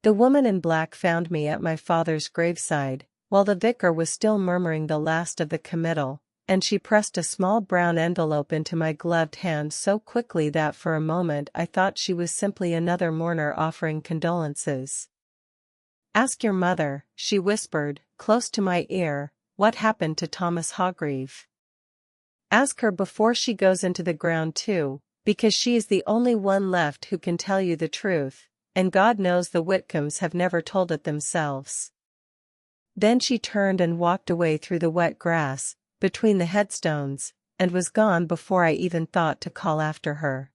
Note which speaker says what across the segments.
Speaker 1: The woman in black found me at my father's graveside, while the vicar was still murmuring the last of the committal, and she pressed a small brown envelope into my gloved hand so quickly that for a moment I thought she was simply another mourner offering condolences. "Ask your mother," she whispered, close to my ear, "what happened to Thomas Hargreave. Ask her before she goes into the ground too, because she is the only one left who can tell you the truth, and God knows the Whitcombes have never told it themselves." Then she turned and walked away through the wet grass, between the headstones, and was gone before I even thought to call after her.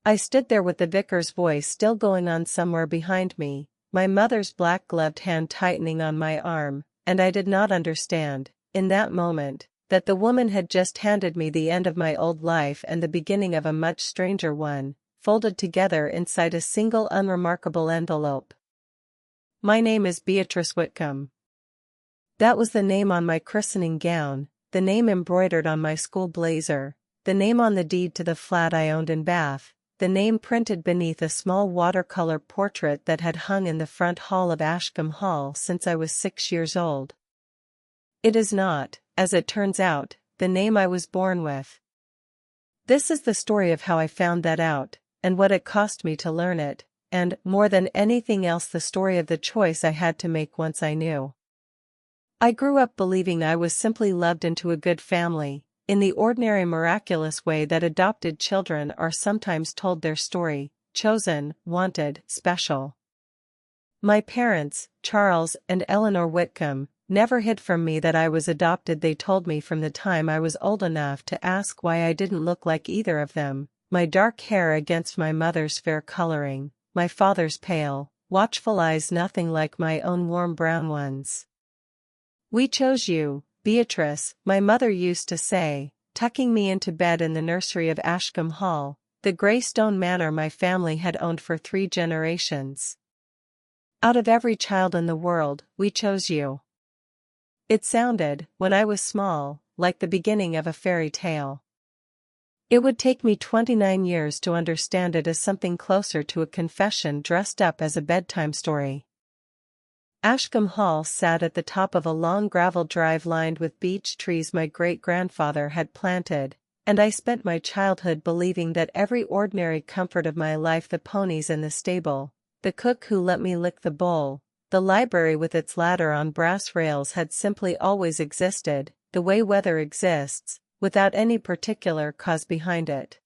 Speaker 1: I stood there with the vicar's voice still going on somewhere behind me, my mother's black-gloved hand tightening on my arm, and I did not understand, in that moment, that the woman had just handed me the end of my old life and the beginning of a much stranger one, folded together inside a single unremarkable envelope. "My name is Beatrice Whitcombe." That was the name on my christening gown, the name embroidered on my school blazer, the name on the deed to the flat I owned in Bath, the name printed beneath a small watercolor portrait that had hung in the front hall of Ashcombe Hall since I was 6 years old. It is not, as it turns out, the name I was born with. This is the story of how I found that out, and what it cost me to learn it, and, more than anything else, the story of the choice I had to make once I knew. I grew up believing I was simply loved into a good family, in the ordinary miraculous way that adopted children are sometimes told their story: chosen, wanted, special. My parents, Charles and Eleanor Whitcombe, never hid from me that I was adopted. They told me from the time I was old enough to ask why I didn't look like either of them, my dark hair against my mother's fair coloring, my father's pale, watchful eyes nothing like my own warm brown ones. "We chose you, Beatrice," my mother used to say, tucking me into bed in the nursery of Ashcombe Hall, the grey stone manor my family had owned for 3 generations. "Out of every child in the world, we chose you." It sounded, when I was small, like the beginning of a fairy tale. It would take me 29 years to understand it as something closer to a confession dressed up as a bedtime story. Ashcombe Hall sat at the top of a long gravel drive lined with beech trees my great-grandfather had planted, and I spent my childhood believing that every ordinary comfort of my life, the ponies in the stable, the cook who let me lick the bowl, the library with its ladder on brass rails, had simply always existed, the way weather exists, without any particular cause behind it.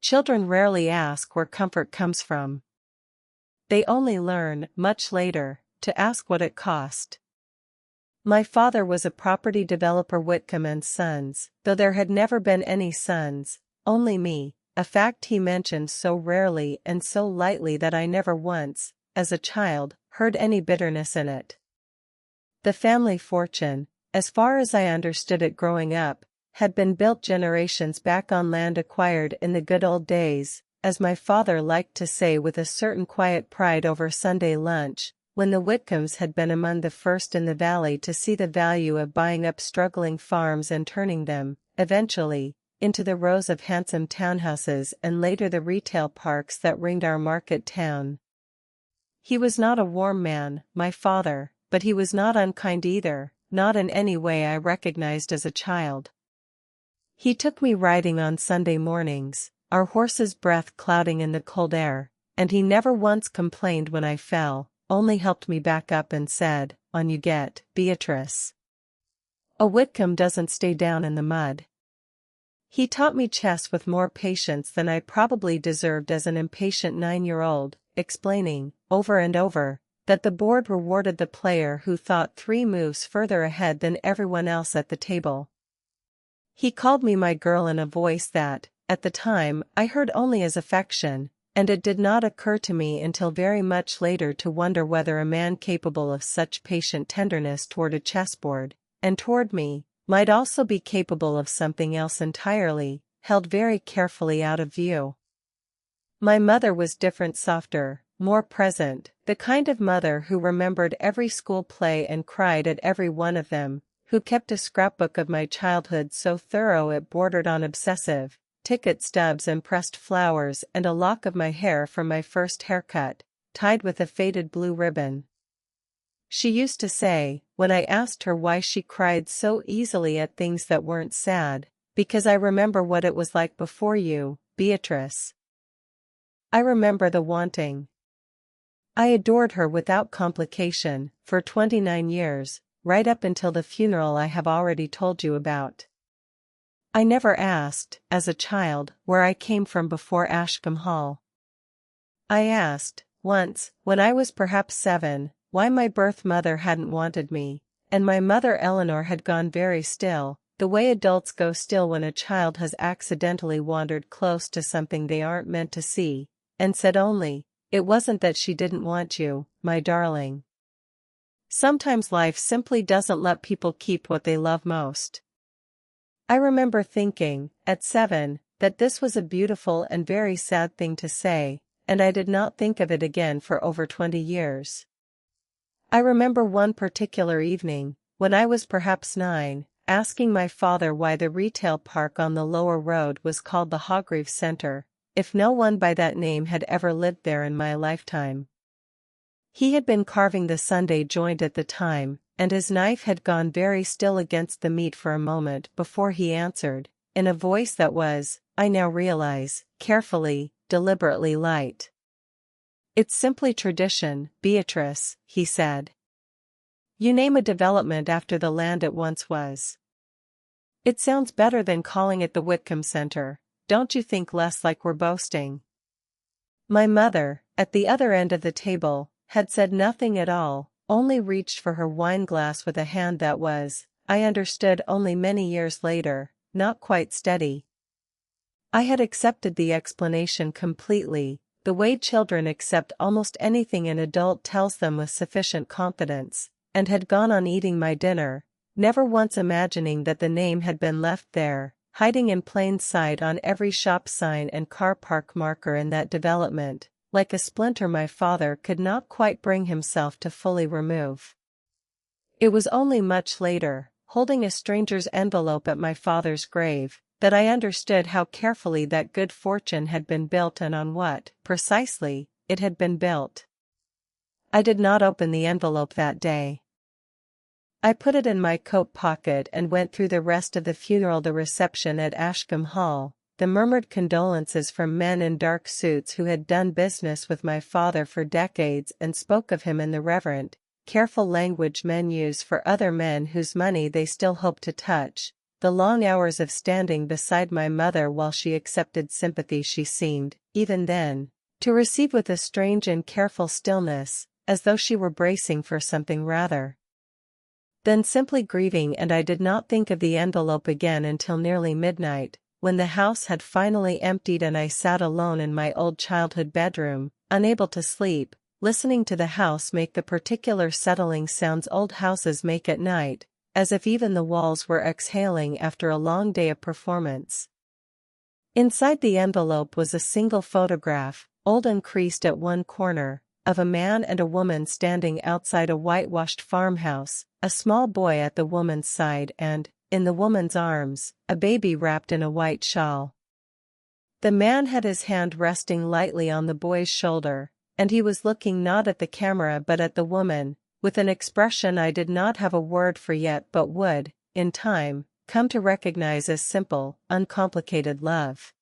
Speaker 1: Children rarely ask where comfort comes from. They only learn, much later, to ask what it cost. My father was a property developer, Whitcombe and Sons, though there had never been any sons, only me, a fact he mentioned so rarely and so lightly that I never once, as a child, heard any bitterness in it. The family fortune, as far as I understood it growing up, had been built generations back on land acquired in the good old days, as my father liked to say with a certain quiet pride over Sunday lunch, when the Whitcombes had been among the first in the valley to see the value of buying up struggling farms and turning them, eventually, into the rows of handsome townhouses and later the retail parks that ringed our market town. He was not a warm man, my father, but he was not unkind either, not in any way I recognized as a child. He took me riding on Sunday mornings, our horse's breath clouding in the cold air, and he never once complained when I fell, only helped me back up and said, "On you get, Beatrice. A Whitcombe doesn't stay down in the mud." He taught me chess with more patience than I probably deserved as an impatient 9-year-old, explaining, over and over, that the board rewarded the player who thought 3 moves further ahead than everyone else at the table. He called me my girl in a voice that, at the time, I heard only as affection, and it did not occur to me until very much later to wonder whether a man capable of such patient tenderness toward a chessboard, and toward me, might also be capable of something else entirely, held very carefully out of view. My mother was different, softer, more present, the kind of mother who remembered every school play and cried at every one of them, who kept a scrapbook of my childhood so thorough it bordered on obsessive ticket stubs and pressed flowers and a lock of my hair from my first haircut, tied with a faded blue ribbon. She used to say, when I asked her why she cried so easily at things that weren't sad, "Because I remember what it was like before you, Beatrice. I remember the wanting." I adored her without complication, for 29 years, right up until the funeral I have already told you about. I never asked, as a child, where I came from before Ashcombe Hall. I asked, once, when I was perhaps 7, why my birth mother hadn't wanted me, and my mother Eleanor had gone very still, the way adults go still when a child has accidentally wandered close to something they aren't meant to see, and said only, "It wasn't that she didn't want you, my darling." Sometimes life simply doesn't let people keep what they love most. I remember thinking, at 7, that this was a beautiful and very sad thing to say, and I did not think of it again for over 20 years. I remember one particular evening, when I was perhaps 9, asking my father why the retail park on the lower road was called the Hargreave Center, if no one by that name had ever lived there in my lifetime. He had been carving the Sunday joint at the time, and his knife had gone very still against the meat for a moment before he answered, in a voice that was, I now realize, carefully, deliberately light. "It's simply tradition, Beatrice," he said. "You name a development after the land it once was. It sounds better than calling it the Whitcombe Center, don't you think? Less like we're boasting." My mother, at the other end of the table, had said nothing at all, only reached for her wine-glass with a hand that was, I understood only many years later, not quite steady. I had accepted the explanation completely, the way children accept almost anything an adult tells them with sufficient confidence, and had gone on eating my dinner, never once imagining that the name had been left there, hiding in plain sight on every shop sign and car park marker in that development, like a splinter my father could not quite bring himself to fully remove. It was only much later, holding a stranger's envelope at my father's grave, that I understood how carefully that good fortune had been built and on what, precisely, it had been built. I did not open the envelope that day. I put it in my coat pocket and went through the rest of the funeral, the reception at Ashcombe Hall, the murmured condolences from men in dark suits who had done business with my father for decades and spoke of him in the reverent, careful language men use for other men whose money they still hope to touch, the long hours of standing beside my mother while she accepted sympathy she seemed, even then, to receive with a strange and careful stillness, as though she were bracing for something rather than simply grieving. And I did not think of the envelope again until nearly midnight, when the house had finally emptied and I sat alone in my old childhood bedroom, unable to sleep, listening to the house make the particular settling sounds old houses make at night, as if even the walls were exhaling after a long day of performance. Inside the envelope was a single photograph, old and creased at one corner, of a man and a woman standing outside a whitewashed farmhouse, a small boy at the woman's side and, in the woman's arms, a baby wrapped in a white shawl. The man had his hand resting lightly on the boy's shoulder, and he was looking not at the camera but at the woman, with an expression I did not have a word for yet but would, in time, come to recognize as simple, uncomplicated love.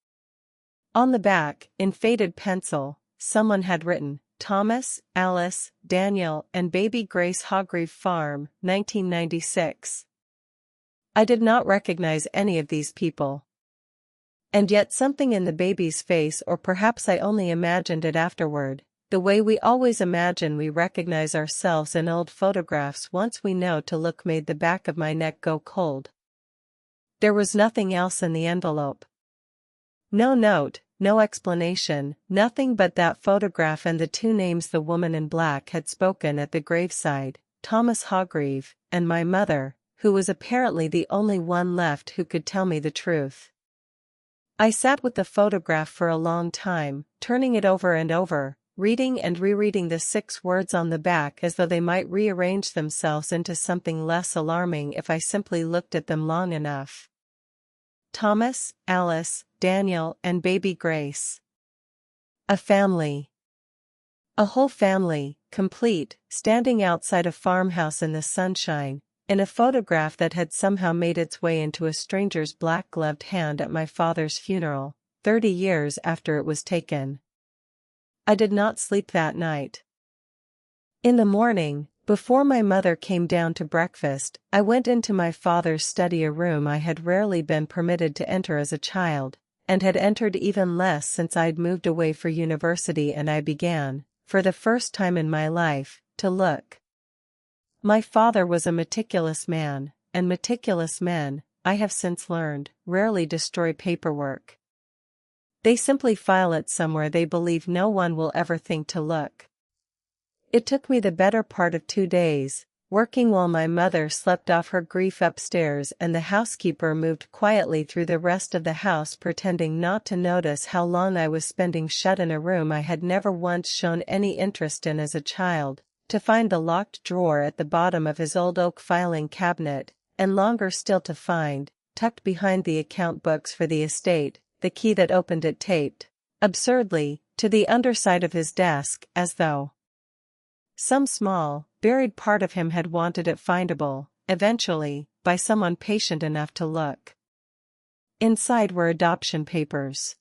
Speaker 1: On the back, in faded pencil, someone had written, Thomas, Alice, Daniel, and baby Grace Hargreave Farm, 1996. I did not recognize any of these people. And yet something in the baby's face, or perhaps I only imagined it afterward, the way we always imagine we recognize ourselves in old photographs once we know to look, made the back of my neck go cold. There was nothing else in the envelope. No note, no explanation, nothing but that photograph and the two names the woman in black had spoken at the graveside, Thomas Hargreave, and my mother, who was apparently the only one left who could tell me the truth. I sat with the photograph for a long time, turning it over and over, reading and rereading the 6 words on the back as though they might rearrange themselves into something less alarming if I simply looked at them long enough. Thomas, Alice, Daniel, and baby Grace. A family. A whole family, complete, standing outside a farmhouse in the sunshine, in a photograph that had somehow made its way into a stranger's black-gloved hand at my father's funeral, 30 years after it was taken. I did not sleep that night. In the morning, before my mother came down to breakfast, I went into my father's study, a room I had rarely been permitted to enter as a child, and had entered even less since I'd moved away for university, and I began, for the first time in my life, to look. My father was a meticulous man, and meticulous men, I have since learned, rarely destroy paperwork. They simply file it somewhere they believe no one will ever think to look. It took me the better part of 2 days, working while my mother slept off her grief upstairs and the housekeeper moved quietly through the rest of the house, pretending not to notice how long I was spending shut in a room I had never once shown any interest in as a child, to find the locked drawer at the bottom of his old oak filing cabinet, and longer still to find, tucked behind the account books for the estate, the key that opened it taped, absurdly, to the underside of his desk, as though some small, buried part of him had wanted it findable, eventually, by someone patient enough to look. Inside were adoption papers.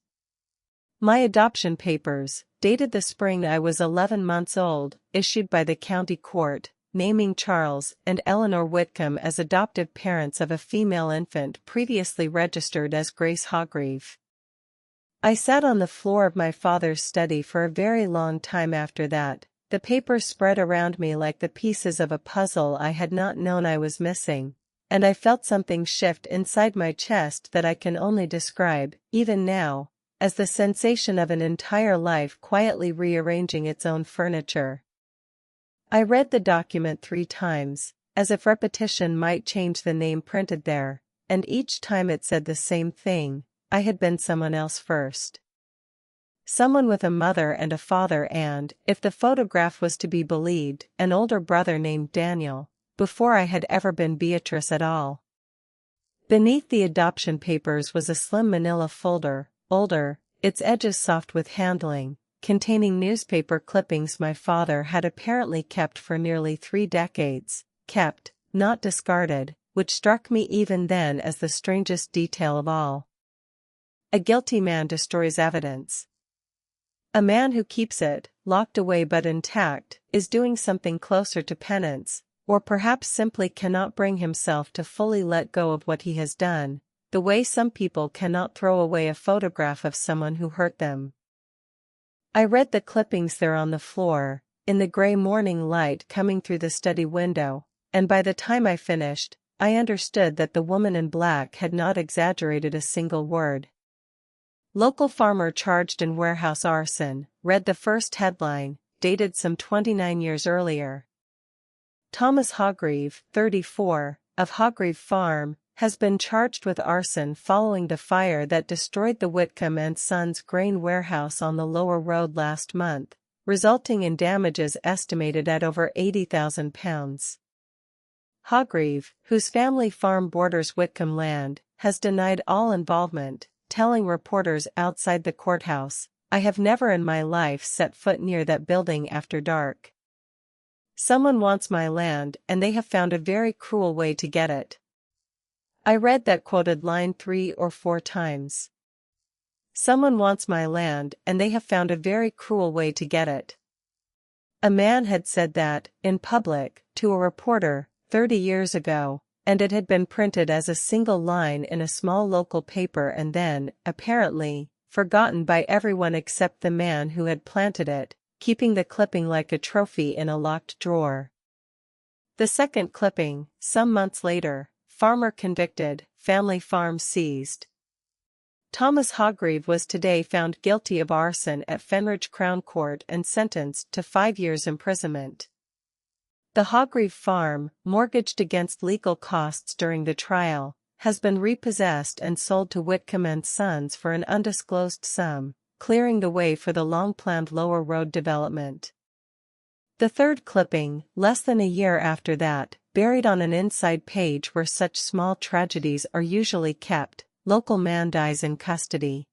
Speaker 1: My adoption papers, dated the spring I was 11 months old, issued by the county court, naming Charles and Eleanor Whitcombe as adoptive parents of a female infant previously registered as Grace Hargreave. I sat on the floor of my father's study for a very long time after that, the papers spread around me like the pieces of a puzzle I had not known I was missing, and I felt something shift inside my chest that I can only describe, even now, as the sensation of an entire life quietly rearranging its own furniture. I read the document 3 times, as if repetition might change the name printed there, and each time it said the same thing: I had been someone else first. Someone with a mother and a father and, if the photograph was to be believed, an older brother named Daniel, before I had ever been Beatrice at all. Beneath the adoption papers was a slim manila folder, older, its edges soft with handling, containing newspaper clippings my father had apparently kept for nearly 3 decades, kept, not discarded, which struck me even then as the strangest detail of all. A guilty man destroys evidence. A man who keeps it, locked away but intact, is doing something closer to penance, or perhaps simply cannot bring himself to fully let go of what he has done, the way some people cannot throw away a photograph of someone who hurt them. I read the clippings there on the floor, in the gray morning light coming through the study window, and by the time I finished, I understood that the woman in black had not exaggerated a single word. Local farmer charged in warehouse arson, read the first headline, dated some 29 years earlier. Thomas Hargreave, 34, of Hargreave Farm, has been charged with arson following the fire that destroyed the Whitcombe and Sons grain warehouse on the Lower Road last month, resulting in damages estimated at over £80,000. Hargreave, whose family farm borders Whitcombe land, has denied all involvement, telling reporters outside the courthouse, "I have never in my life set foot near that building after dark. Someone wants my land and they have found a very cruel way to get it." I read that quoted line 3 or 4 times. Someone wants my land and they have found a very cruel way to get it. A man had said that, in public, to a reporter, 30 years ago, and it had been printed as a single line in a small local paper and then, apparently, forgotten by everyone except the man who had planted it, keeping the clipping like a trophy in a locked drawer. The second clipping, some months later, farmer convicted, family farm seized. Thomas Hargreave was today found guilty of arson at Fenridge Crown Court and sentenced to 5 years imprisonment. The Hargreave farm, mortgaged against legal costs during the trial, has been repossessed and sold to Whitcombe and Sons for an undisclosed sum, clearing the way for the long-planned Lower Road development. The third clipping, less than a year after that, buried on an inside page where such small tragedies are usually kept: local man dies in custody.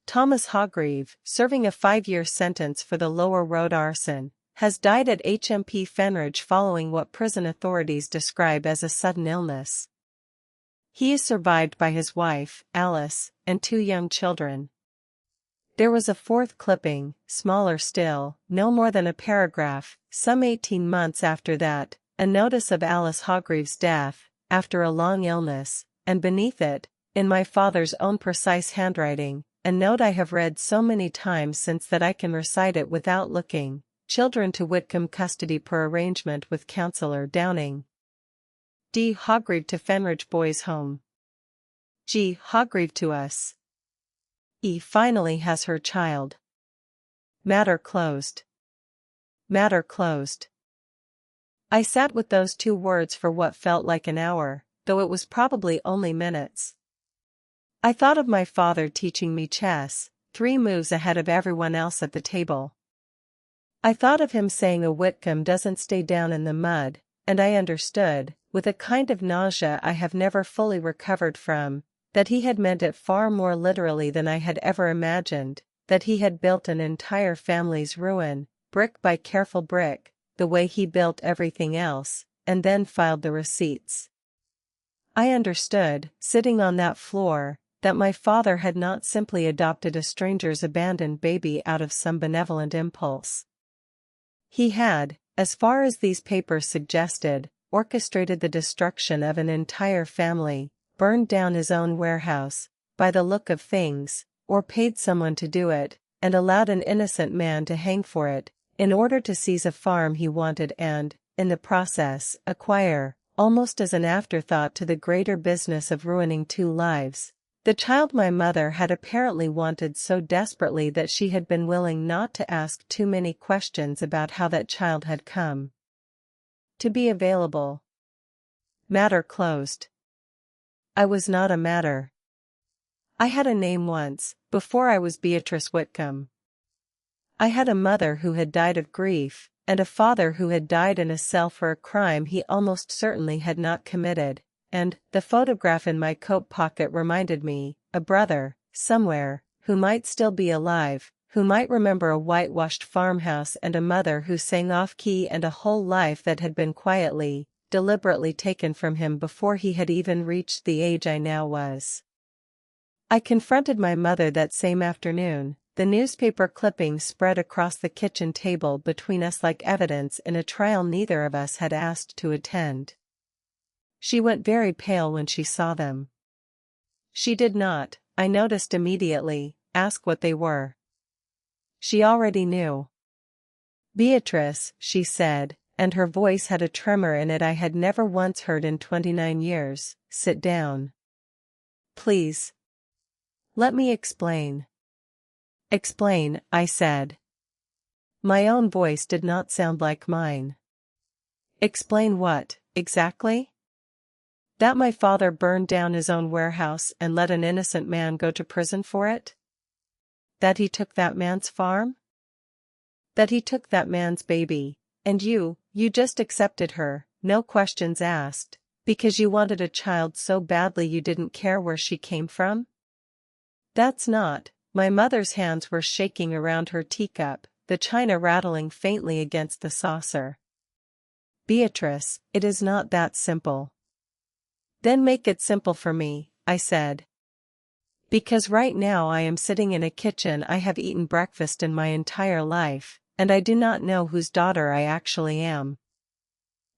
Speaker 1: Thomas Hargreave, serving a 5-year sentence for the Lower Road arson, has died at HMP Fenridge following what prison authorities describe as a sudden illness. He is survived by his wife, Alice, and 2 young children. There was a 4th clipping, smaller still, no more than a paragraph, some 18 months after that, a notice of Alice Hargreave's death, after a long illness, and beneath it, in my father's own precise handwriting, a note I have read so many times since that I can recite it without looking. Children to Whitcombe custody per arrangement with Councillor Downing. D. Hargreave to Fenridge Boys Home. G. Hargreave to us. E. finally has her child. Matter closed. Matter closed. I sat with those 2 words for what felt like an hour, though it was probably only minutes. I thought of my father teaching me chess, 3 moves ahead of everyone else at the table. I thought of him saying a Whitcombe doesn't stay down in the mud, and I understood, with a kind of nausea I have never fully recovered from, that he had meant it far more literally than I had ever imagined, that he had built an entire family's ruin, brick by careful brick, the way he built everything else, and then filed the receipts. I understood, sitting on that floor, that my father had not simply adopted a stranger's abandoned baby out of some benevolent impulse. He had, as far as these papers suggested, orchestrated the destruction of an entire family, burned down his own warehouse, by the look of things, or paid someone to do it, and allowed an innocent man to hang for it, in order to seize a farm he wanted and, in the process, acquire, almost as an afterthought to the greater business of ruining 2 lives. The child my mother had apparently wanted so desperately that she had been willing not to ask too many questions about how that child had come to be available. Matter closed. I was not a matter. I had a name once, before I was Beatrice Whitcombe. I had a mother who had died of grief, and a father who had died in a cell for a crime he almost certainly had not committed. And, the photograph in my coat pocket reminded me, a brother, somewhere, who might still be alive, who might remember a whitewashed farmhouse and a mother who sang off-key and a whole life that had been quietly, deliberately taken from him before he had even reached the age I now was. I confronted my mother that same afternoon, the newspaper clippings spread across the kitchen table between us like evidence in a trial neither of us had asked to attend. She went very pale when she saw them. She did not, I noticed immediately, ask what they were. She already knew. Beatrice, she said, and her voice had a tremor in it I had never once heard in 29 years, sit down. Please. Let me explain. Explain, I said. My own voice did not sound like mine. Explain what, exactly? That my father burned down his own warehouse and let an innocent man go to prison for it? That he took that man's farm? That he took that man's baby, and you just accepted her, no questions asked, because you wanted a child so badly you didn't care where she came from? That's not, my mother's hands were shaking around her teacup, the china rattling faintly against the saucer. Beatrice, it is not that simple. Then make it simple for me, I said. Because right now I am sitting in a kitchen I have eaten breakfast in my entire life, and I do not know whose daughter I actually am.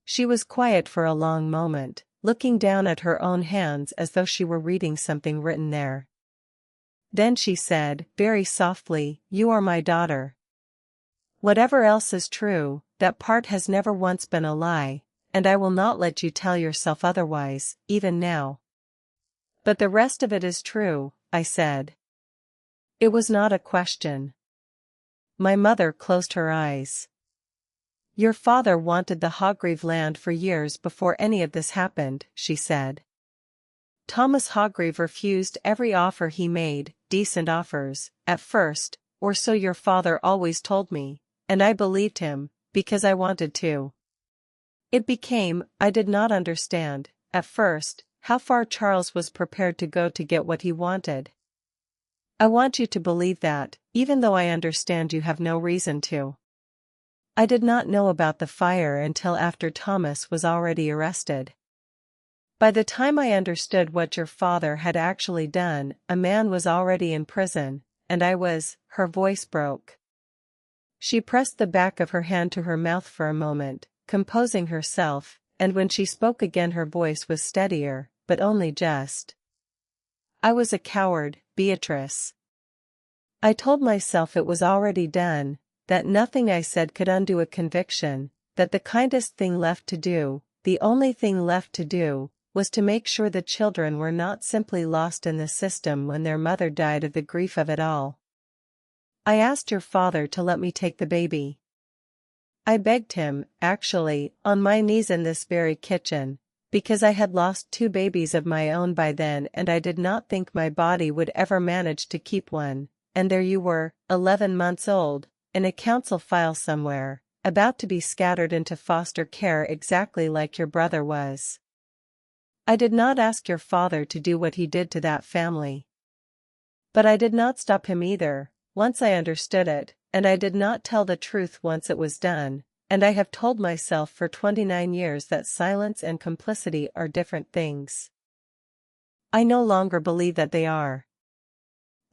Speaker 1: She was quiet for a long moment, looking down at her own hands as though she were reading something written there. Then she said, very softly, "You are my daughter. Whatever else is true, that part has never once been a lie, and I will not let you tell yourself otherwise, even now." But the rest of it is true, I said. It was not a question. My mother closed her eyes. Your father wanted the Hargreave land for years before any of this happened, she said. Thomas Hargreave refused every offer he made, decent offers, at first, or so your father always told me, and I believed him, because I wanted to. It became, I did not understand, at first, how far Charles was prepared to go to get what he wanted. I want you to believe that, even though I understand you have no reason to. I did not know about the fire until after Thomas was already arrested. By the time I understood what your father had actually done, a man was already in prison, and her voice broke. She pressed the back of her hand to her mouth for a moment, composing herself, and when she spoke again her voice was steadier, but only just. I was a coward, Beatrice. I told myself it was already done, that nothing I said could undo a conviction, that the kindest thing left to do, the only thing left to do, was to make sure the children were not simply lost in the system when their mother died of the grief of it all. I asked your father to let me take the baby. I begged him, actually, on my knees in this very kitchen, because I had lost 2 babies of my own by then and I did not think my body would ever manage to keep one, and there you were, 11 months old, in a council file somewhere, about to be scattered into foster care exactly like your brother was. I did not ask your father to do what he did to that family. But I did not stop him either, once I understood it, and I did not tell the truth once it was done, and I have told myself for 29 years that silence and complicity are different things. I no longer believe that they are.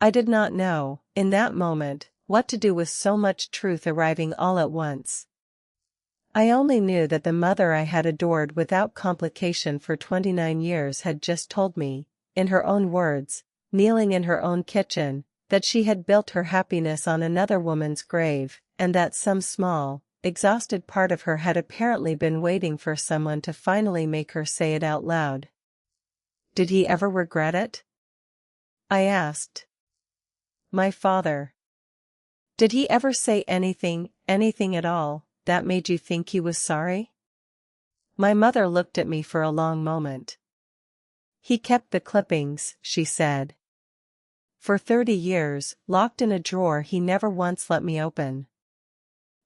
Speaker 1: I did not know, in that moment, what to do with so much truth arriving all at once. I only knew that the mother I had adored without complication for 29 years had just told me, in her own words, kneeling in her own kitchen, that she had built her happiness on another woman's grave, and that some small, exhausted part of her had apparently been waiting for someone to finally make her say it out loud. Did he ever regret it? I asked. My father. Did he ever say anything at all, that made you think he was sorry? My mother looked at me for a long moment. He kept the clippings, she said. For 30 years, locked in a drawer he never once let me open.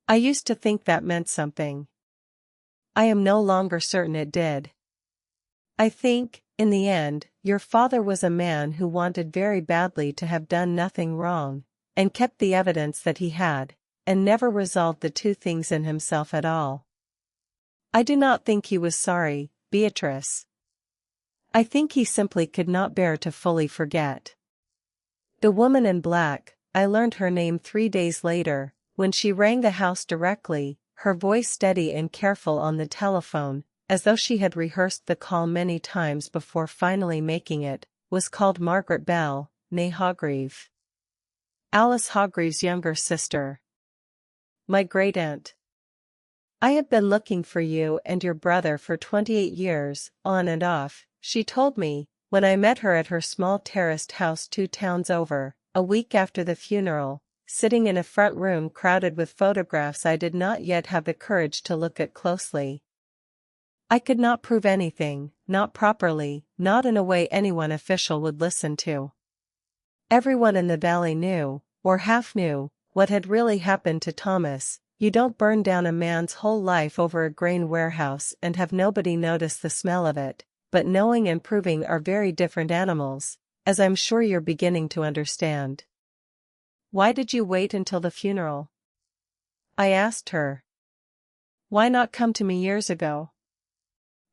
Speaker 1: I used to think that meant something. I am no longer certain it did. I think, in the end, your father was a man who wanted very badly to have done nothing wrong, and kept the evidence that he had, and never resolved the 2 things in himself at all. I do not think he was sorry, Beatrice. I think he simply could not bear to fully forget. The woman in black, I learned her name 3 days later, when she rang the house directly, her voice steady and careful on the telephone, as though she had rehearsed the call many times before finally making it, was called Margaret Bell, née Hargreave. Alice Hargreave's younger sister. My great-aunt. I have been looking for you and your brother for 28 years, on and off, she told me, when I met her at her small terraced house 2 towns over, a week after the funeral, sitting in a front room crowded with photographs I did not yet have the courage to look at closely. I could not prove anything, not properly, not in a way anyone official would listen to. Everyone in the valley knew, or half knew, what had really happened to Thomas. You don't burn down a man's whole life over a grain warehouse and have nobody notice the smell of it, but knowing and proving are very different animals, as I'm sure you're beginning to understand. Why did you wait until the funeral? I asked her. Why not come to me years ago?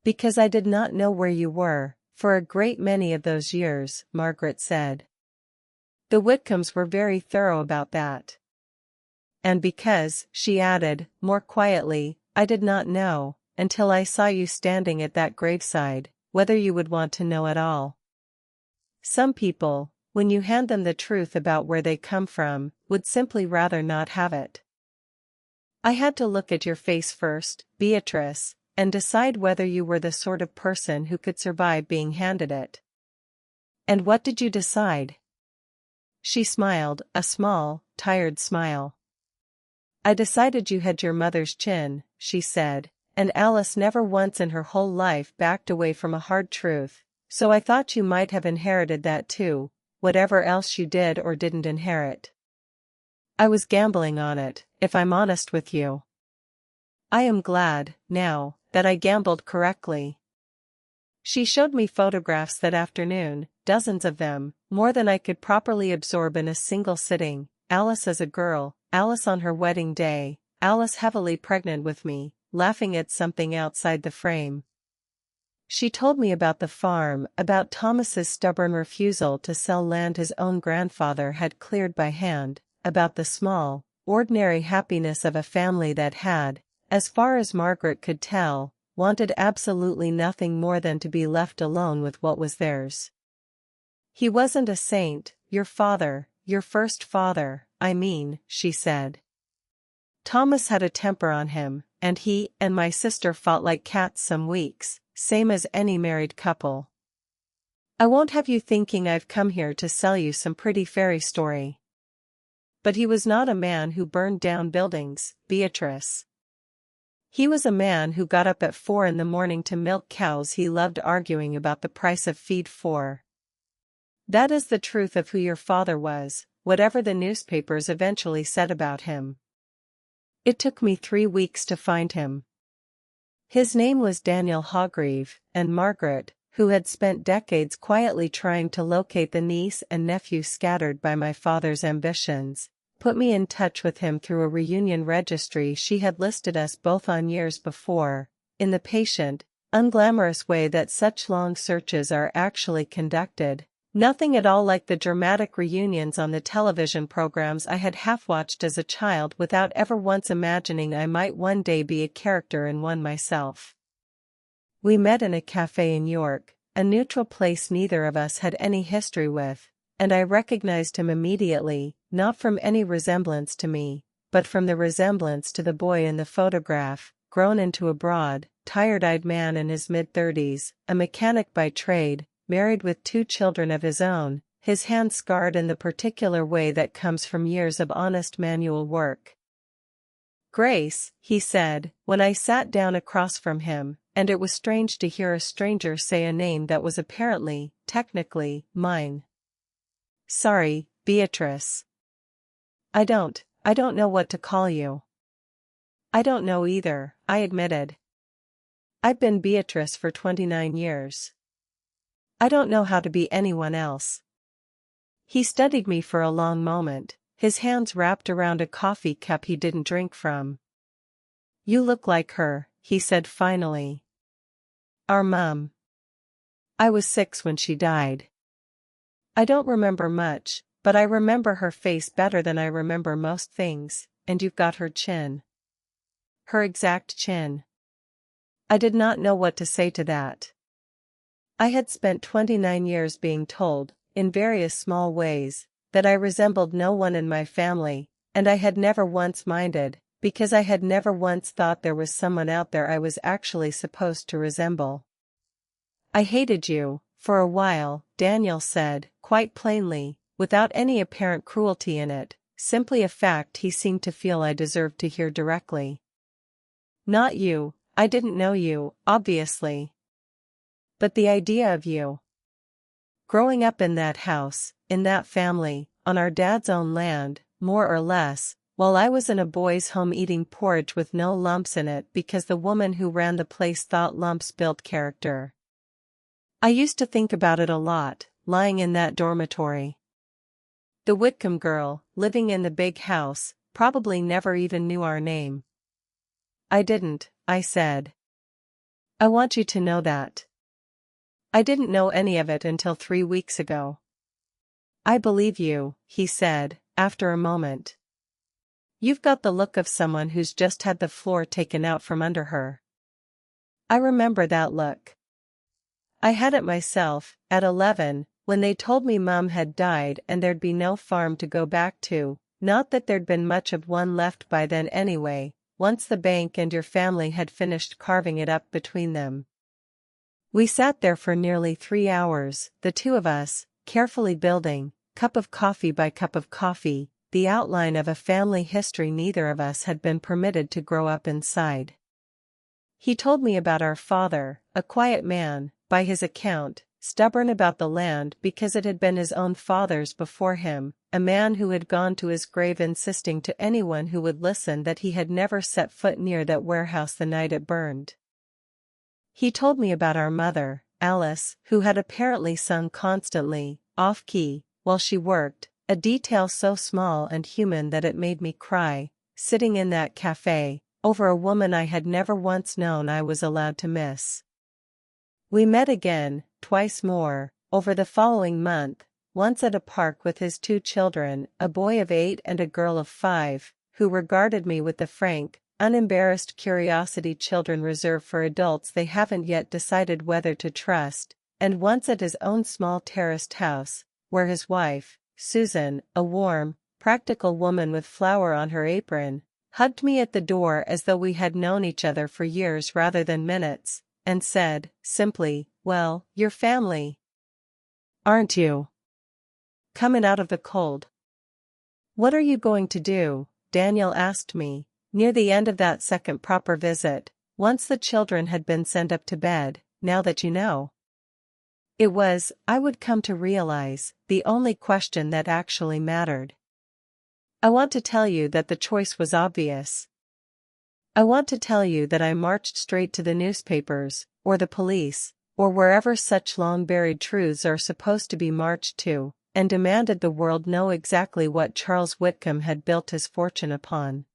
Speaker 1: Because I did not know where you were, for a great many of those years, Margaret said. The Whitcombes were very thorough about that. And because, she added, more quietly, I did not know, until I saw you standing at that graveside, whether you would want to know at all. Some people, when you hand them the truth about where they come from, would simply rather not have it. I had to look at your face first, Beatrice, and decide whether you were the sort of person who could survive being handed it. And what did you decide? She smiled, a small, tired smile. I decided you had your mother's chin, she said, and Alice never once in her whole life backed away from a hard truth, so I thought you might have inherited that too, whatever else you did or didn't inherit. I was gambling on it, if I'm honest with you. I am glad, now, that I gambled correctly. She showed me photographs that afternoon, dozens of them, more than I could properly absorb in a single sitting. Alice as a girl, Alice on her wedding day, Alice heavily pregnant with me, laughing at something outside the frame. She told me about the farm, about Thomas's stubborn refusal to sell land his own grandfather had cleared by hand, about the small, ordinary happiness of a family that had, as far as Margaret could tell, wanted absolutely nothing more than to be left alone with what was theirs. "He wasn't a saint, your father, your first father, I mean," she said. "Thomas had a temper on him, and he and my sister fought like cats some weeks, same as any married couple. I won't have you thinking I've come here to sell you some pretty fairy story. But he was not a man who burned down buildings, Beatrice. He was a man who got up at 4 in the morning to milk cows he loved, arguing about the price of feed for. That is the truth of who your father was, whatever the newspapers eventually said about him. It took me 3 weeks to find him. His name was Daniel Hargreave, and Margaret, who had spent decades quietly trying to locate the niece and nephew scattered by my father's ambitions, put me in touch with him through a reunion registry she had listed us both on years before, in the patient, unglamorous way that such long searches are actually conducted, nothing at all like the dramatic reunions on the television programs I had half-watched as a child without ever once imagining I might one day be a character in one myself. We met in a cafe in York, a neutral place neither of us had any history with, and I recognized him immediately, not from any resemblance to me, but from the resemblance to the boy in the photograph, grown into a broad, tired-eyed man in his mid-30s, a mechanic by trade, married with 2 children of his own, his hands scarred in the particular way that comes from years of honest manual work. "Grace," he said, when I sat down across from him, and it was strange to hear a stranger say a name that was apparently, technically, mine. "Sorry, Beatrice. I don't know what to call you." "I don't know either," I admitted. "I've been Beatrice for 29 years. I don't know how to be anyone else." He studied me for a long moment, his hands wrapped around a coffee cup he didn't drink from. "You look like her," he said finally. "Our mum. I was 6 when she died. I don't remember much, but I remember her face better than I remember most things, and you've got her chin." Her exact chin. I did not know what to say to that. I had spent 29 years being told, in various small ways, that I resembled no one in my family, and I had never once minded, because I had never once thought there was someone out there I was actually supposed to resemble. "I hated you, for a while," Daniel said, quite plainly, without any apparent cruelty in it, simply a fact he seemed to feel I deserved to hear directly. "Not you, I didn't know you, obviously. But the idea of you. Growing up in that house, in that family, on our dad's own land, more or less, while I was in a boys' home eating porridge with no lumps in it because the woman who ran the place thought lumps built character. I used to think about it a lot, lying in that dormitory. The Whitcombe girl, living in the big house, probably never even knew our name." "I didn't," I said. "I want you to know that. I didn't know any of it until 3 weeks ago." "I believe you," he said, after a moment. "You've got the look of someone who's just had the floor taken out from under her." I remember that look. I had it myself, at 11, when they told me Mum had died and there'd be no farm to go back to, not that there'd been much of one left by then anyway, once the bank and your family had finished carving it up between them. We sat there for nearly 3 hours, the 2 of us, carefully building, cup of coffee by cup of coffee, the outline of a family history neither of us had been permitted to grow up inside. He told me about our father, a quiet man, by his account, stubborn about the land because it had been his own father's before him, a man who had gone to his grave insisting to anyone who would listen that he had never set foot near that warehouse the night it burned. He told me about our mother, Alice, who had apparently sung constantly, off-key, while she worked, a detail so small and human that it made me cry, sitting in that cafe, over a woman I had never once known I was allowed to miss. We met again, twice more, over the following month, once at a park with his 2 children, a boy of 8 and a girl of 5, who regarded me with the frank, unembarrassed curiosity children reserve for adults they haven't yet decided whether to trust, and once at his own small terraced house, where his wife, Susan, a warm, practical woman with flour on her apron, hugged me at the door as though we had known each other for years rather than minutes, and said, simply, "Well, you're family, aren't you? Coming out of the cold." "What are you going to do?" Daniel asked me, near the end of that second proper visit, once the children had been sent up to bed, "now that you know?" It was, I would come to realize, the only question that actually mattered. I want to tell you that the choice was obvious. I want to tell you that I marched straight to the newspapers, or the police, or wherever such long-buried truths are supposed to be marched to, and demanded the world know exactly what Charles Whitcombe had built his fortune upon.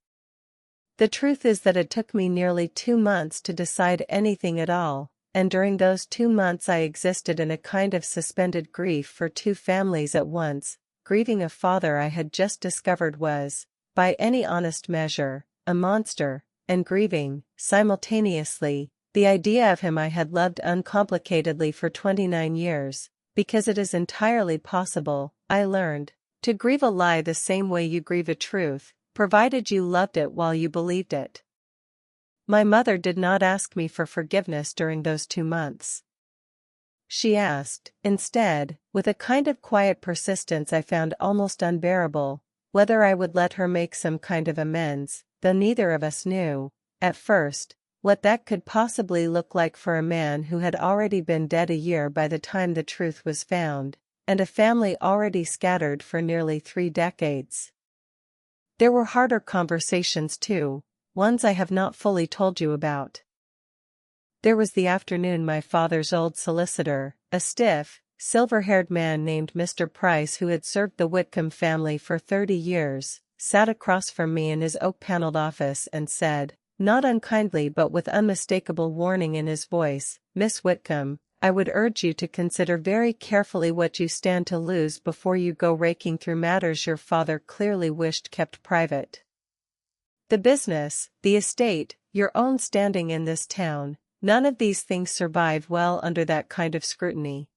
Speaker 1: The truth is that it took me nearly 2 months to decide anything at all, and during those 2 months I existed in a kind of suspended grief for 2 families at once, grieving a father I had just discovered was, by any honest measure, a monster, and grieving, simultaneously, the idea of him I had loved uncomplicatedly for 29 years, because it is entirely possible, I learned, to grieve a lie the same way you grieve a truth, provided you loved it while you believed it. My mother did not ask me for forgiveness during those 2 months. She asked, instead, with a kind of quiet persistence I found almost unbearable, whether I would let her make some kind of amends, though neither of us knew, at first, what that could possibly look like for a man who had already been dead a year by the time the truth was found, and a family already scattered for nearly 3 decades. There were harder conversations too, ones I have not fully told you about. There was the afternoon my father's old solicitor, a stiff, silver-haired man named Mr. Price who had served the Whitcombe family for 30 years, sat across from me in his oak-paneled office and said, not unkindly but with unmistakable warning in his voice, "Miss Whitcombe, I would urge you to consider very carefully what you stand to lose before you go raking through matters your father clearly wished kept private. The business, the estate, your own standing in this town, none of these things survive well under that kind of scrutiny."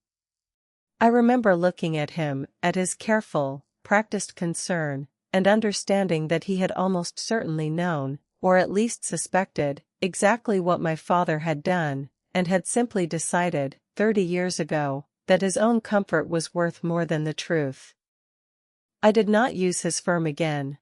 Speaker 1: I remember looking at him, at his careful, practiced concern, and understanding that he had almost certainly known, or at least suspected, exactly what my father had done, and had simply decided, 30 years ago, that his own comfort was worth more than the truth. I did not use his firm again.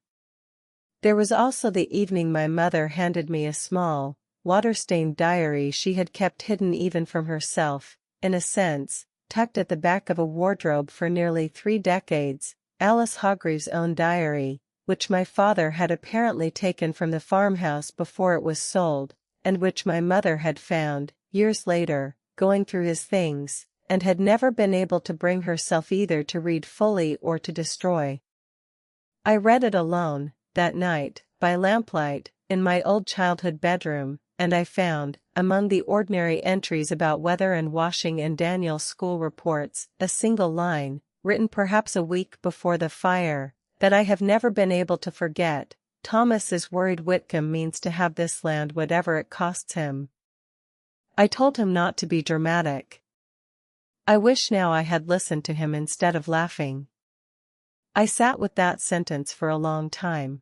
Speaker 1: There was also the evening my mother handed me a small, water-stained diary she had kept hidden even from herself, in a sense, tucked at the back of a wardrobe for nearly 3 decades, Alice Hargreave's own diary, which my father had apparently taken from the farmhouse before it was sold, and which my mother had found, years later, going through his things, and had never been able to bring herself either to read fully or to destroy. I read it alone, that night, by lamplight, in my old childhood bedroom, and I found, among the ordinary entries about weather and washing in Daniel's school reports, a single line, written perhaps a week before the fire, that I have never been able to forget. "Thomas is worried Whitcombe means to have this land whatever it costs him." I told him not to be dramatic. I wish now I had listened to him instead of laughing. I sat with that sentence for a long time.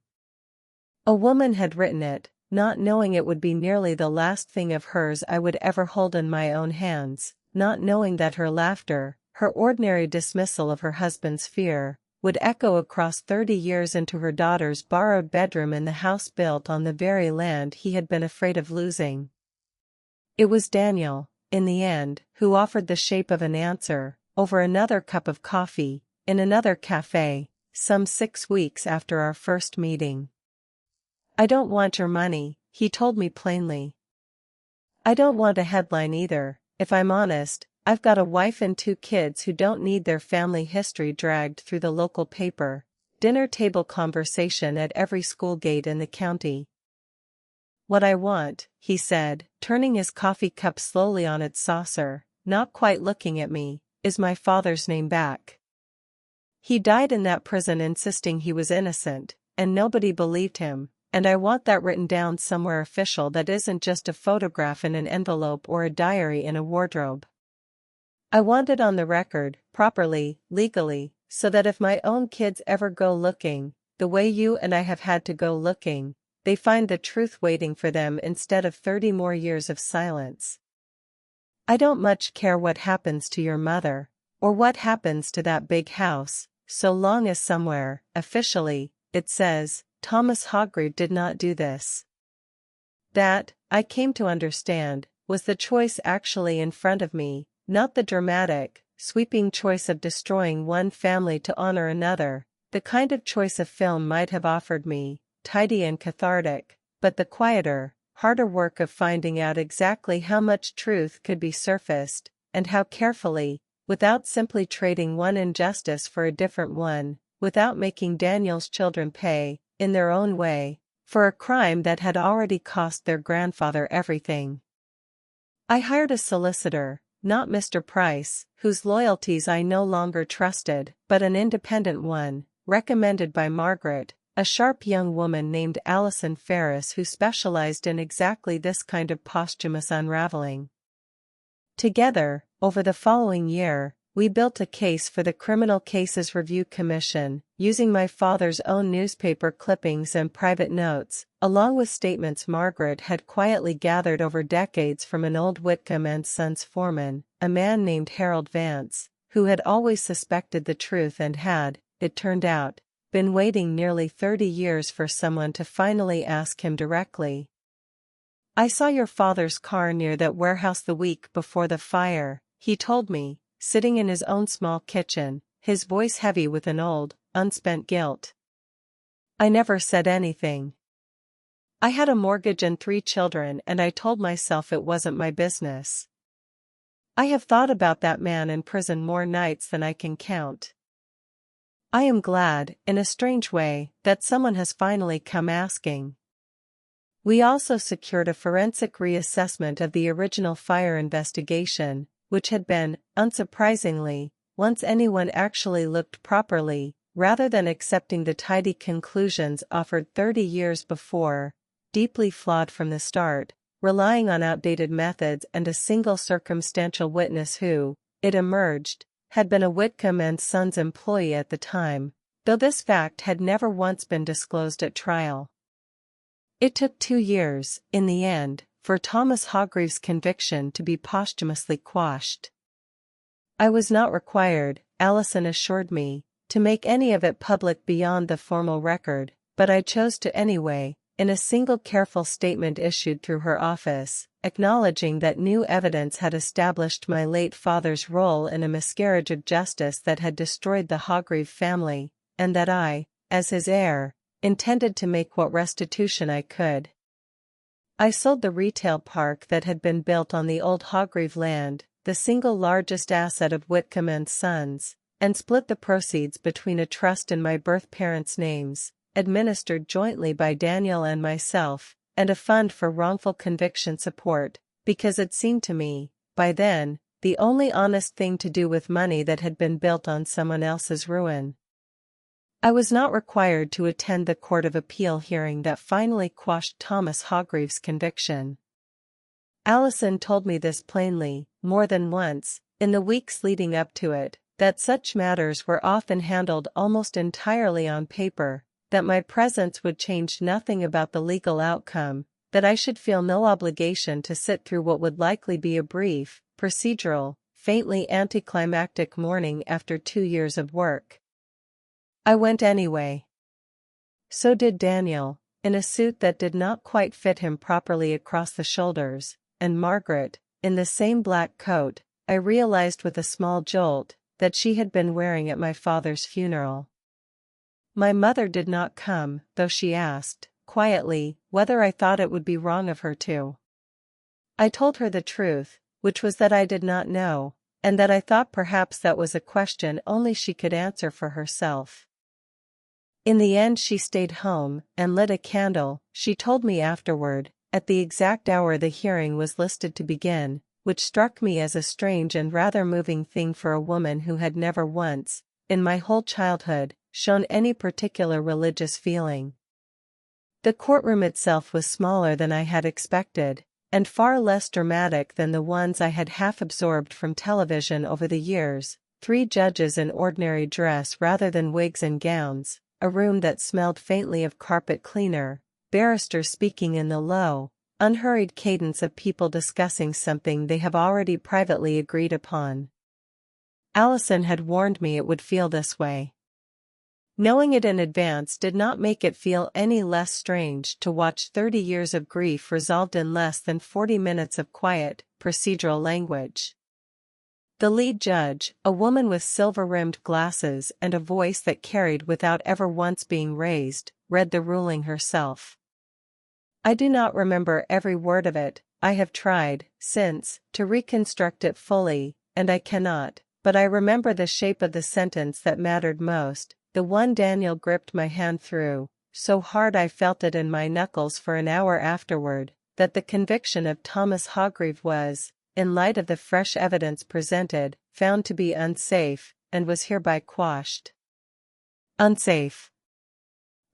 Speaker 1: A woman had written it, not knowing it would be nearly the last thing of hers I would ever hold in my own hands, not knowing that her laughter, her ordinary dismissal of her husband's fear, would echo across 30 years into her daughter's borrowed bedroom in the house built on the very land he had been afraid of losing. It was Daniel, in the end, who offered the shape of an answer, over another cup of coffee, in another cafe, some 6 weeks after our first meeting. "I don't want your money," he told me plainly. "I don't want a headline either, if I'm honest, I've got a wife and 2 kids who don't need their family history dragged through the local paper, dinner table conversation at every school gate in the county. What I want, he said, turning his coffee cup slowly on its saucer, not quite looking at me, is my father's name back. He died in that prison insisting he was innocent, and nobody believed him, and I want that written down somewhere official that isn't just a photograph in an envelope or a diary in a wardrobe. I want it on the record, properly, legally, so that if my own kids ever go looking, the way you and I have had to go looking, they find the truth waiting for them instead of 30 more years of silence. I don't much care what happens to your mother, or what happens to that big house, so long as somewhere, officially, it says, Thomas Hargreave did not do this. That, I came to understand, was the choice actually in front of me, not the dramatic, sweeping choice of destroying one family to honor another, the kind of choice a film might have offered me, tidy and cathartic, but the quieter, harder work of finding out exactly how much truth could be surfaced, and how carefully, without simply trading one injustice for a different one, without making Daniel's children pay, in their own way, for a crime that had already cost their grandfather everything. I hired a solicitor, not Mr. Price, whose loyalties I no longer trusted, but an independent one, recommended by Margaret, a sharp young woman named Allison Ferris who specialized in exactly this kind of posthumous unraveling. Together, over the following year, we built a case for the Criminal Cases Review Commission, using my father's own newspaper clippings and private notes, along with statements Margaret had quietly gathered over decades from an old Whitcombe and Sons foreman, a man named Harold Vance, who had always suspected the truth and had, it turned out, been waiting nearly 30 years for someone to finally ask him directly. I saw your father's car near that warehouse the week before the fire, he told me, sitting in his own small kitchen, his voice heavy with an old, unspent guilt. I never said anything. I had a mortgage and 3 children and I told myself it wasn't my business. I have thought about that man in prison more nights than I can count. I am glad, in a strange way, that someone has finally come asking. We also secured a forensic reassessment of the original fire investigation, which had been, unsurprisingly, once anyone actually looked properly, rather than accepting the tidy conclusions offered 30 years before, deeply flawed from the start, relying on outdated methods and a single circumstantial witness who, it emerged, had been a Whitcombe and Sons employee at the time, though this fact had never once been disclosed at trial. It took 2 years, in the end, for Thomas Hargreave's conviction to be posthumously quashed. I was not required, Allison assured me, to make any of it public beyond the formal record, but I chose to anyway, in a single careful statement issued through her office, acknowledging that new evidence had established my late father's role in a miscarriage of justice that had destroyed the Hargreave family, and that I, as his heir, intended to make what restitution I could. I sold the retail park that had been built on the old Hargreave land, the single largest asset of Whitcombe and Sons, and split the proceeds between a trust in my birth parents' names, administered jointly by Daniel and myself, and a fund for wrongful conviction support, because it seemed to me, by then, the only honest thing to do with money that had been built on someone else's ruin. I was not required to attend the Court of Appeal hearing that finally quashed Thomas Hargreave's conviction. Allison told me this plainly, more than once, in the weeks leading up to it, that such matters were often handled almost entirely on paper, that my presence would change nothing about the legal outcome, that I should feel no obligation to sit through what would likely be a brief, procedural, faintly anticlimactic morning after 2 years of work. I went anyway. So did Daniel, in a suit that did not quite fit him properly across the shoulders, and Margaret, in the same black coat, I realized with a small jolt, that she had been wearing at my father's funeral. My mother did not come, though she asked, quietly, whether I thought it would be wrong of her to. I told her the truth, which was that I did not know, and that I thought perhaps that was a question only she could answer for herself. In the end she stayed home and lit a candle, she told me afterward, at the exact hour the hearing was listed to begin, which struck me as a strange and rather moving thing for a woman who had never once, in my whole childhood, shown any particular religious feeling. The courtroom itself was smaller than I had expected, and far less dramatic than the ones I had half absorbed from television over the years, 3 judges in ordinary dress rather than wigs and gowns, a room that smelled faintly of carpet cleaner, barristers speaking in the low, unhurried cadence of people discussing something they have already privately agreed upon. Allison had warned me it would feel this way. Knowing it in advance did not make it feel any less strange to watch 30 years of grief resolved in less than 40 minutes of quiet, procedural language. The lead judge, a woman with silver-rimmed glasses and a voice that carried without ever once being raised, read the ruling herself. I do not remember every word of it, I have tried, since, to reconstruct it fully, and I cannot, but I remember the shape of the sentence that mattered most, the one Daniel gripped my hand through, so hard I felt it in my knuckles for an hour afterward, that the conviction of Thomas Hargreave was, in light of the fresh evidence presented, found to be unsafe, and was hereby quashed. Unsafe.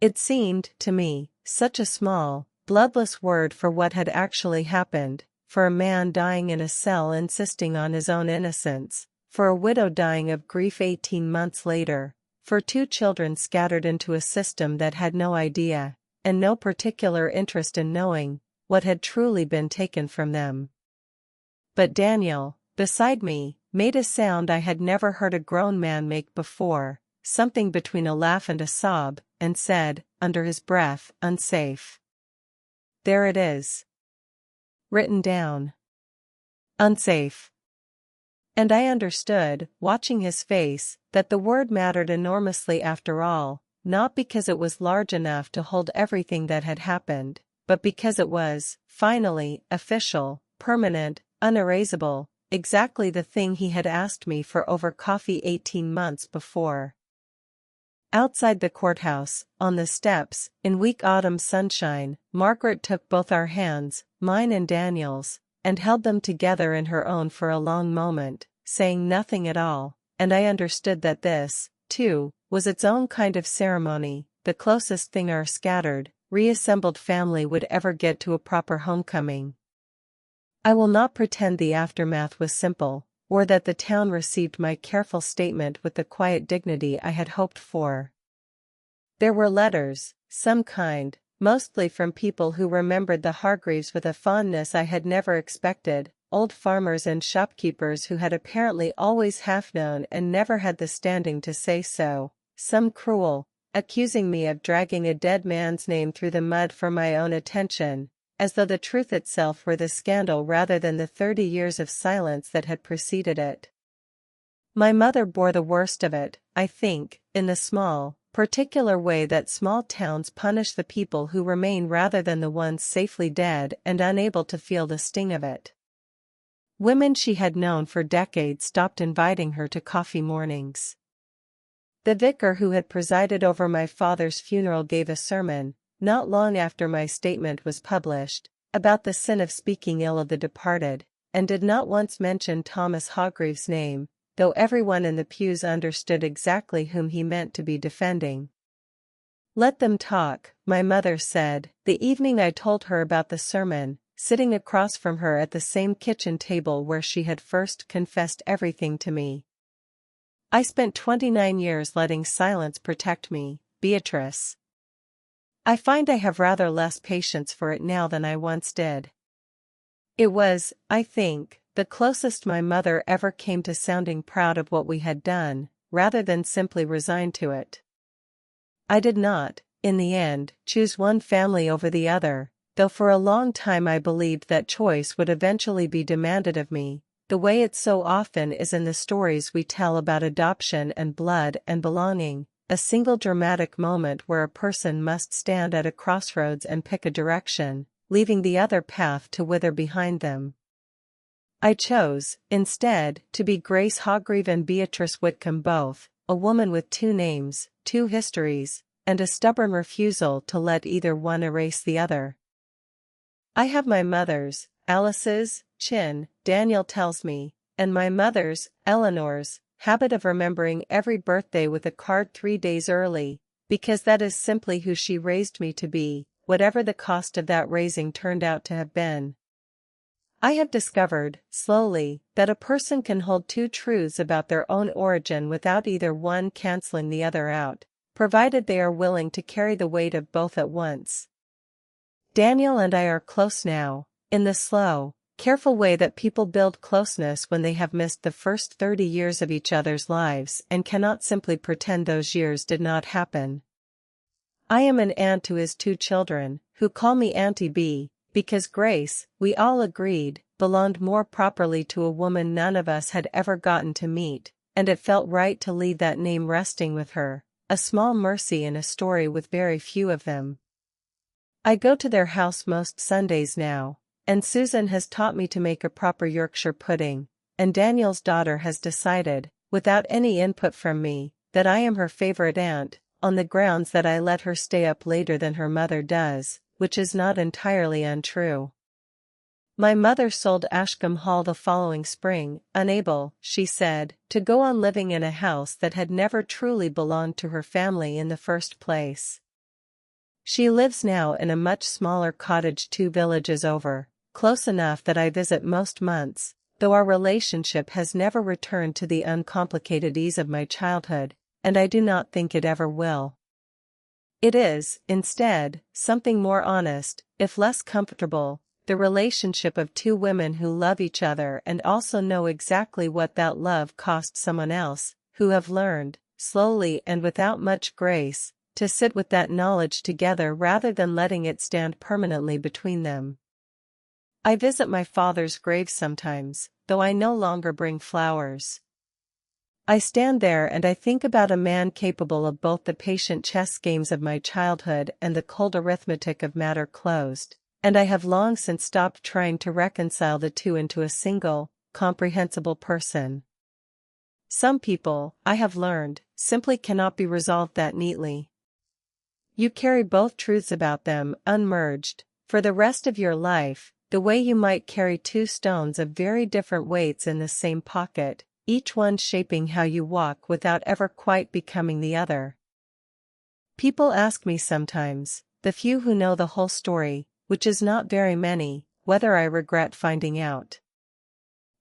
Speaker 1: It seemed, to me, such a small, bloodless word for what had actually happened, for a man dying in a cell insisting on his own innocence, for a widow dying of grief 18 months later, for 2 children scattered into a system that had no idea, and no particular interest in knowing, what had truly been taken from them. But Daniel, beside me, made a sound I had never heard a grown man make before, something between a laugh and a sob, and said, under his breath, unsafe. There it is. Written down. Unsafe. And I understood, watching his face, that the word mattered enormously after all, not because it was large enough to hold everything that had happened, but because it was, finally, official, permanent, unerasable, exactly the thing he had asked me for over coffee 18 months before. Outside the courthouse, on the steps, in weak autumn sunshine, Margaret took both our hands, mine and Daniel's, and held them together in her own for a long moment, saying nothing at all, and I understood that this, too, was its own kind of ceremony, the closest thing our scattered, reassembled family would ever get to a proper homecoming. I will not pretend the aftermath was simple, or that the town received my careful statement with the quiet dignity I had hoped for. There were letters, some kind, mostly from people who remembered the Hargreaves with a fondness I had never expected, old farmers and shopkeepers who had apparently always half known and never had the standing to say so, some cruel, accusing me of dragging a dead man's name through the mud for my own attention, as though the truth itself were the scandal rather than the 30 years of silence that had preceded it. My mother bore the worst of it, I think, in the small, particular way that small towns punish the people who remain rather than the ones safely dead and unable to feel the sting of it. Women she had known for decades stopped inviting her to coffee mornings. The vicar who had presided over my father's funeral gave a sermon, not long after my statement was published, about the sin of speaking ill of the departed, and did not once mention Thomas Hargreave's name, though everyone in the pews understood exactly whom he meant to be defending. Let them talk, my mother said, the evening I told her about the sermon, sitting across from her at the same kitchen table where she had first confessed everything to me. I spent 29 years letting silence protect me, Beatrice. I find I have rather less patience for it now than I once did. It was, I think, the closest my mother ever came to sounding proud of what we had done, rather than simply resigned to it. I did not, in the end, choose one family over the other, though for a long time I believed that choice would eventually be demanded of me, the way it so often is in the stories we tell about adoption and blood and belonging, a single dramatic moment where a person must stand at a crossroads and pick a direction, leaving the other path to wither behind them. I chose, instead, to be Grace Hargreave and Beatrice Whitcombe both, a woman with two names, two histories, and a stubborn refusal to let either one erase the other. I have my mother's, Alice's, chin, Daniel tells me, and my mother's, Eleanor's, habit of remembering every birthday with a card 3 days early, because that is simply who she raised me to be, whatever the cost of that raising turned out to have been. I have discovered, slowly, that a person can hold two truths about their own origin without either one canceling the other out, provided they are willing to carry the weight of both at once. Daniel and I are close now, in the slow, careful way that people build closeness when they have missed the first 30 years of each other's lives and cannot simply pretend those years did not happen. I am an aunt to his two children, who call me Auntie B, because Grace, we all agreed, belonged more properly to a woman none of us had ever gotten to meet, and it felt right to leave that name resting with her, a small mercy in a story with very few of them. I go to their house most Sundays now, and Susan has taught me to make a proper Yorkshire pudding, and Daniel's daughter has decided, without any input from me, that I am her favorite aunt, on the grounds that I let her stay up later than her mother does, which is not entirely untrue. My mother sold Ashcombe Hall the following spring, unable, she said, to go on living in a house that had never truly belonged to her family in the first place. She lives now in a much smaller cottage 2 villages over, close enough that I visit most months, though our relationship has never returned to the uncomplicated ease of my childhood, and I do not think it ever will. It is, instead, something more honest, if less comfortable, the relationship of two women who love each other and also know exactly what that love cost someone else, who have learned, slowly and without much grace, to sit with that knowledge together rather than letting it stand permanently between them. I visit my father's grave sometimes, though I no longer bring flowers. I stand there and I think about a man capable of both the patient chess games of my childhood and the cold arithmetic of matter closed, and I have long since stopped trying to reconcile the two into a single, comprehensible person. Some people, I have learned, simply cannot be resolved that neatly. You carry both truths about them, unmerged, for the rest of your life, the way you might carry two stones of very different weights in the same pocket, each one shaping how you walk without ever quite becoming the other. People ask me sometimes, the few who know the whole story, which is not very many, whether I regret finding out.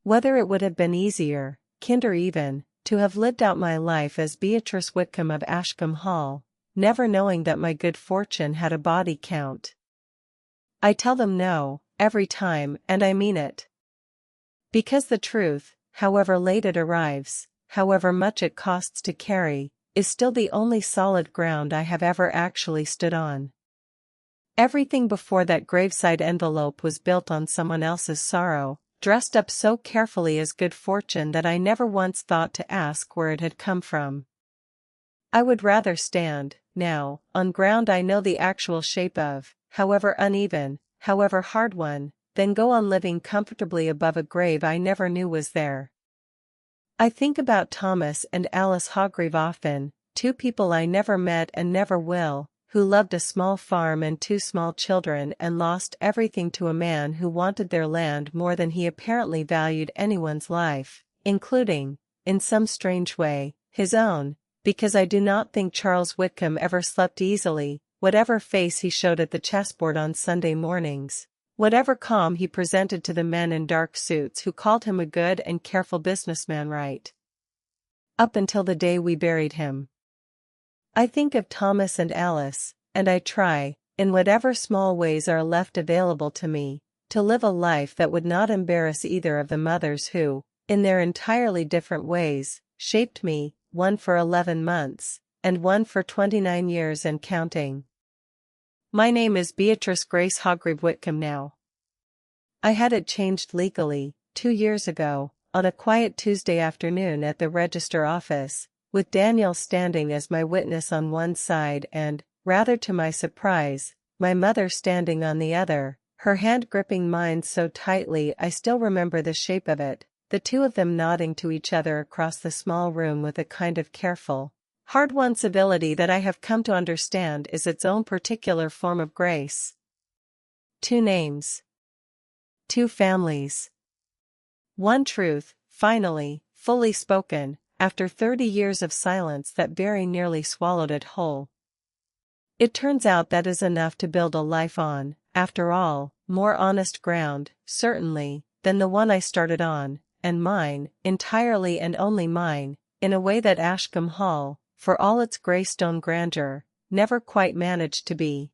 Speaker 1: Whether it would have been easier, kinder even, to have lived out my life as Beatrice Whitcombe of Ashcombe Hall, never knowing that my good fortune had a body count. I tell them no, every time, and I mean it. Because the truth, however late it arrives, however much it costs to carry, is still the only solid ground I have ever actually stood on. Everything before that graveside envelope was built on someone else's sorrow, dressed up so carefully as good fortune that I never once thought to ask where it had come from. I would rather stand, now, on ground I know the actual shape of, however uneven, however hard one, than go on living comfortably above a grave I never knew was there. I think about Thomas and Alice Hargreave often, two people I never met and never will, who loved a small farm and 2 small children and lost everything to a man who wanted their land more than he apparently valued anyone's life, including, in some strange way, his own, because I do not think Charles Whitcombe ever slept easily, whatever face he showed at the chessboard on Sunday mornings. Whatever calm he presented to the men in dark suits who called him a good and careful businessman right up until the day we buried him. I think of Thomas and Alice, and I try, in whatever small ways are left available to me, to live a life that would not embarrass either of the mothers who, in their entirely different ways, shaped me, one for 11 months, and one for 29 years and counting. My name is Beatrice Grace Hargreave Whitcombe now. I had it changed legally, 2 years ago, on a quiet Tuesday afternoon at the register office, with Daniel standing as my witness on one side and, rather to my surprise, my mother standing on the other, her hand gripping mine so tightly I still remember the shape of it, the two of them nodding to each other across the small room with a kind of careful, hard-won civility that I have come to understand is its own particular form of grace. 2 names. 2 families. One truth, finally, fully spoken, after 30 years of silence that very nearly swallowed it whole. It turns out that is enough to build a life on, after all, more honest ground, certainly, than the one I started on, and mine, entirely and only mine, in a way that Ashcombe Hall, for all its greystone grandeur, never quite managed to be.